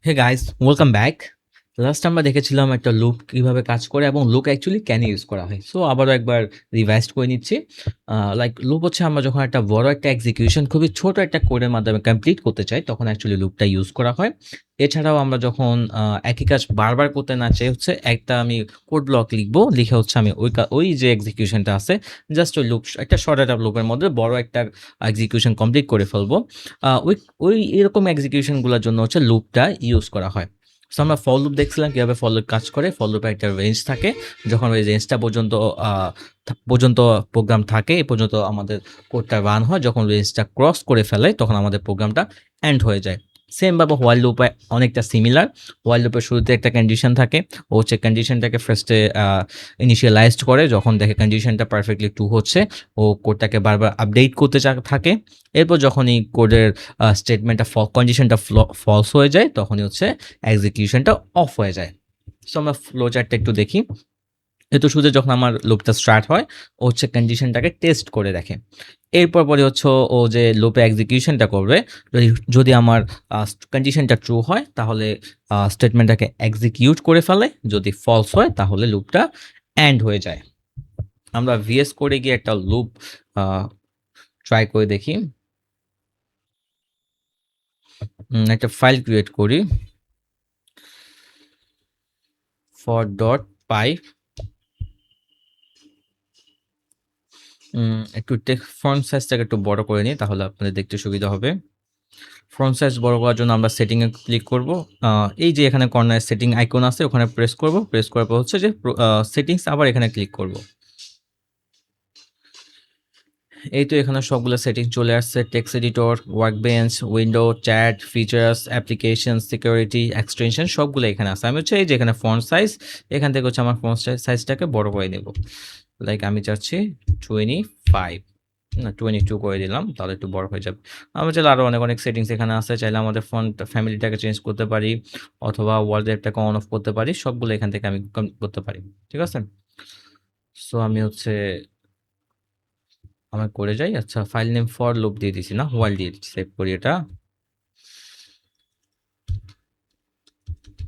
হে guys, welcome back. Last আমরা দেখেছিলাম একটা লুপ কিভাবে কাজ করে এবং লুপ অ্যাকচুয়ালি কেন ইউজ করা হয়। সো আবারও একবার রিভাইজ করে নিচ্ছি। লাইক লুপ হচ্ছে আমরা যখন একটা বড় একটা এক্সিকিউশন খুবই ছোট একটা কোডের মাধ্যমে কমপ্লিট করতে চাই তখন অ্যাকচুয়ালি লুপটা ইউজ করা হয়। এছাড়াও আমরা যখন একই কাজ বারবার করতে না চাই হচ্ছে একটা আমি কোড ব্লক লিখবো, লিখে হচ্ছে আমি ওই যে এক্সিকিউশনটা আছে জাস্ট ওই লুপ একটা শর্ট একটা লুপের মধ্যে বড় একটা এক্সিকিউশন কমপ্লিট করে ফেলবো। ওই ওই এরকম এক্সিকিউশনগুলোর জন্য হচ্ছে লুপটা ইউজ করা হয়। সো আমরা ফর লুপ দেখছিলাম কিভাবে ফর লুপ কাজ করে। ফর লুপে একটা রেঞ্জ থাকে, যখন ওই রেঞ্জটা পর্যন্ত প্রোগ্রাম থাকে এ পর্যন্ত আমাদের কোডটা রান হয়। যখন রেঞ্জটা ক্রস করে ফেলে তখন আমাদের প্রোগ্রামটা এন্ড হয়ে যায়। সেম ভাবে হোয়াইল লুপে অনেকটা সিমিলার। হোয়াইল লুপের শুরুতে একটা কন্ডিশন থাকে, ও হচ্ছে কন্ডিশনটাকে ফার্স্টে ইনিশিয়ালাইজড করে, যখন দেখে কন্ডিশনটা পারফেক্টলি ট্রু হচ্ছে ও কোডটাকে বারবার আপডেট করতে থাকে। এরপর যখন এই কোডের স্টেটমেন্টটা কন্ডিশনটা ফলস হয়ে যায় তখনই হচ্ছে এক্সিকিউশনটা অফ হয়ে যায়। সো আমরা ফ্লো চার্টটা একটু দেখি। এতো শুরুতে যখন আমার লুপটা স্টার্ট হয় ও হচ্ছে কন্ডিশনটাকে টেস্ট করে দেখে। এরপর পরে হচ্ছে ও যে লুপে এক্সিকিউশনটা করবে, যদি আমার কন্ডিশনটা ট্রু হয় তাহলে স্টেটমেন্টটাকে এক্সিকিউট করে ফেলে, যদি ফলস হয় তাহলে লুপটা এন্ড হয়ে যায়। আমরা ভিএস করে গিয়ে একটা লুপ ট্রাই করে দেখি। একটা ফাইল ক্রিয়েট করি, for.py। একটু ফন্ট সাইজটাকে একটু বড় করে নিই তাহলে আপনাদের দেখতে সুবিধা হবে। ফন্ট সাইজ বড় করার জন্য আমরা সেটিংয়ে ক্লিক করব। এই যে এখানে কর্নারে সেটিং আইকন আছে ওখানে প্রেস করব। প্রেস করার পর হচ্ছে যে সেটিংস, আবার এখানে ক্লিক করব। এই তো এখানে সবগুলো সেটিং চলে আসছে। Text editor, workbench, window, chat, features, application, security, extension সবগুলো এখানে আছে। আমি হচ্ছে এই যে এখানে ফন্ট সাইজ, এখান থেকে হচ্ছে আমার ফন্ট সাইজটাকে বড় করে নেব। লাইক আমি চাচ্ছি 25, না 22 করে দিলাম, তাহলে একটু বড় হয়ে যাবে। আমরা চাইলে আরও অনেক সেটিংস এখানে আছে, চাইলে আমাদের ফন্ট ফ্যামিলিটাকে চেঞ্জ করতে পারি অথবা ওয়ালপেপারটাকে অন অফ করতে পারি, সবগুলো এখান থেকে আমি করতে পারি। ঠিক আছে, সো আমি হচ্ছে আমার করে যাই। আচ্ছা, ফাইল নেম ফর লুপ দিয়ে দিছি, না হোয়াইল দিয়ে দিচ্ছি। সেভ করি এটা,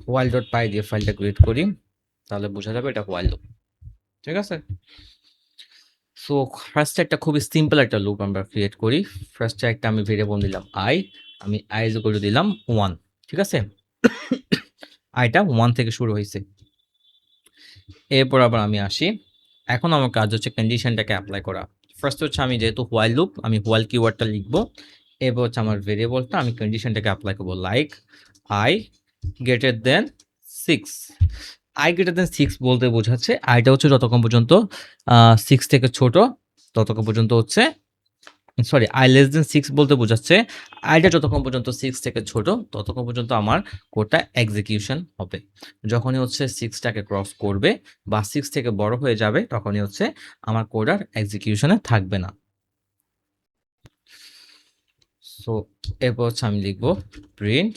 হোয়াইল ডট পাই দিয়ে ফাইলটা ক্রিয়েট করি, তাহলে বোঝা যাবে এটা হোয়াইল লুপ। ঠিক আছে, সো ফার্স্টে একটা খুবই সিম্পল একটা লুপ আমরা ক্রিয়েট করি। ফার্স্টে একটা আমি ভেরিয়েবল দিলাম আই, আমি আই ইজ ইকুয়াল টু দিলাম 1। ঠিক আছে, আইটা 1 থেকে শুরু হয়েছে। এরপর আবার আমি আসি, এখন আমার কাজ হচ্ছে কন্ডিশনটাকে অ্যাপ্লাই করা। ফার্স্ট হচ্ছে আমি যেহেতু হোয়াইল লুপ, আমি হোয়াইল কিওয়ার্ডটা লিখবো। এরপর হচ্ছে আমার ভেরিয়েবলটা আমি কন্ডিশনটাকে অ্যাপ্লাই করবো, like I greater than 6। I greater than 6 বলতে বোঝাচ্ছে আইটা হচ্ছে যতক্ষণ পর্যন্ত 6 থেকে ছোট ততক্ষণ পর্যন্ত হচ্ছে, সরি, আই লেস দেন 6 বলতে বোঝাচ্ছে আইটা যতক্ষণ পর্যন্ত 6 থেকে ছোট ততক্ষণ পর্যন্ত আমার কোডটা এক্সিকিউশন হবে। যখনই হচ্ছে 6টাকে ক্রস করবে বা 6 থেকে বড় হয়ে যাবে তখনই হচ্ছে আমার কোড আর এক্সিকিউশনে থাকবে না। সো এরপর হচ্ছে আমি লিখবো প্রিন্ট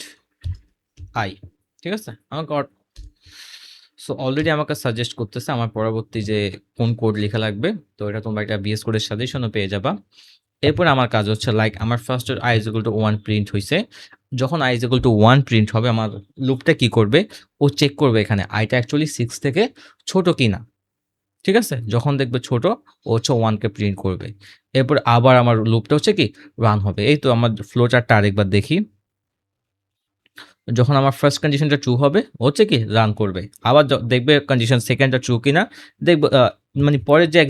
আই। ঠিক আছে, আমার সো অলরেডি আমাকে সাজেস্ট করতেছে আমার পরবর্তী যে কোন কোড লেখা লাগবে, তো এটা তোমরা একটা বিএস কোডের সাজেশনও পেয়ে যাবা। এরপর আমার কাজ হচ্ছে লাইক আমার first I is equal two 1 print হইছে। যখন I is equal two 1 print হবে আমার লুপটা কি করবে, ও চেক করবে এখানে আইটা অ্যাকচুয়ালি 6 থেকে ছোট কিনা। ঠিক আছে, যখন দেখবে ছোট ও হচ্ছে 1 কে প্রিন্ট করবে। এরপর আবার আমার লুপটা হচ্ছে কি রান হবে। এই তো আমার ফ্লো চার্টটা আরেকবার দেখি। যখন আমার ফার্স্ট কন্ডিশনটা ট্রু হবে হচ্ছে কি রান করবে, আবার দেখবে কন্ডিশন সেকেন্ডটা ট্রু কিনা, দেখবে মানে পরের যে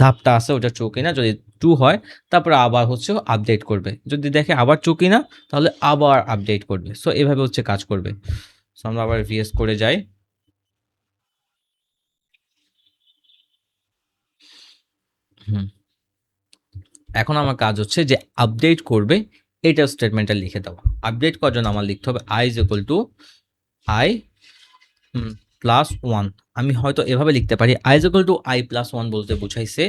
ধাপটা আছে ওটা ট্রু কিনা। যদি ট্রু হয় তারপরে আবার হচ্ছে আপডেট করবে, যদি দেখে আবার ট্রু কিনা তাহলে আবার আপডেট করবে। সো এভাবে হচ্ছে কাজ করবে। সো আমরা আবার ভিএস করে যাই। হুম, এখন আমার কাজ হচ্ছে যে আপডেট করবে এটা স্টেটমেন্টটা লিখে দেওয়া। আপডেট করার জন্য আমার লিখতে হবে I is equal two I +1। আমি হয়তো এভাবে লিখতে পারি I is equal two I +1 বলতে বুঝাইছে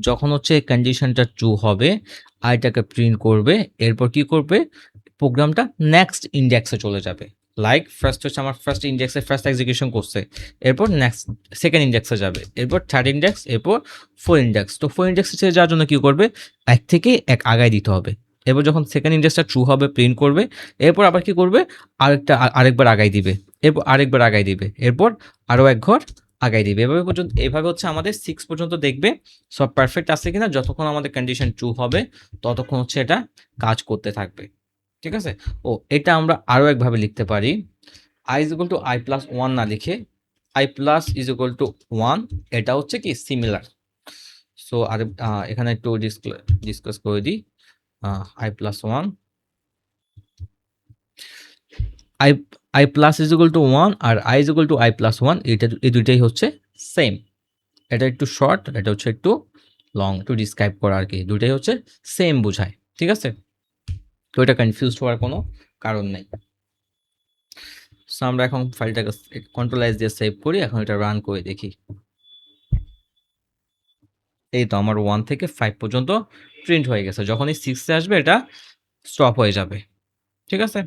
যখন হচ্ছে কন্ডিশনটা ট্রু হবে আইটাকে প্রিন্ট করবে, এরপর কি করবে প্রোগ্রামটা নেক্সট ইন্ডেক্সে চলে যাবে। লাইক ফার্স্ট হচ্ছে আমার ফার্স্ট ইন্ডেক্সে ফার্স্ট এক্সিকিউশন করছে, এরপর নেক্সট সেকেন্ড ইন্ডেক্সে যাবে, এরপর থার্ড ইন্ডেক্স, এরপর ফোর ইন্ডেক্স। তো ফোর ইন্ডেক্সে যাওয়ার জন্য কি করবে, এক থেকে এক আগায় দিতে হবে। এরপর যখন সেকেন্ড ইন্ডেক্সটা ট্রু হবে প্রিন্ট করবে, এরপর আবার কি করবে, আরেকবার আগাই দিবে, এরপর আরেকবার আগাই দিবে, এরপর আরও এক ঘর আগাই দিবে, এভাবে পর্যন্ত, এভাবে হচ্ছে আমাদের 6 পর্যন্ত দেখবে সব পারফেক্ট আছে কিনা। যতক্ষণ আমাদের কন্ডিশন ট্রু হবে ততক্ষণ হচ্ছে এটা কাজ করতে থাকবে। ঠিক আছে? এটা আমরা আরও একভাবে লিখতে পারি, i is equal to i plus one না লিখে i plus is equal to one, এটা হচ্ছে কি সিমিলার। সো আর এখানে একটু ডিসকাস করে দিই, i plus one, i i plus is equal to one আর i is equal to i plus one, এই দুইটাই হচ্ছে সেম। এটা একটু শর্ট, এটা হচ্ছে একটু লং, একটু ডিসক্রাইব করা আর কি, দুইটাই হচ্ছে সেম বোঝায়। ঠিক আছে? তো এটা কনফিউজ হওয়ার কোনো কারণ নেই। সো আমরা এখন ফাইলটাকে কন্ট্রোল এস দিয়ে সেভ করি, এখন এটা রান করে দেখি। এই তো আমার 1 থেকে 5 পর্যন্ত প্রিন্ট হয়ে গেছে। যখনই 6 এ আসবে এটা স্টপ হয়ে যাবে। ঠিক আছে?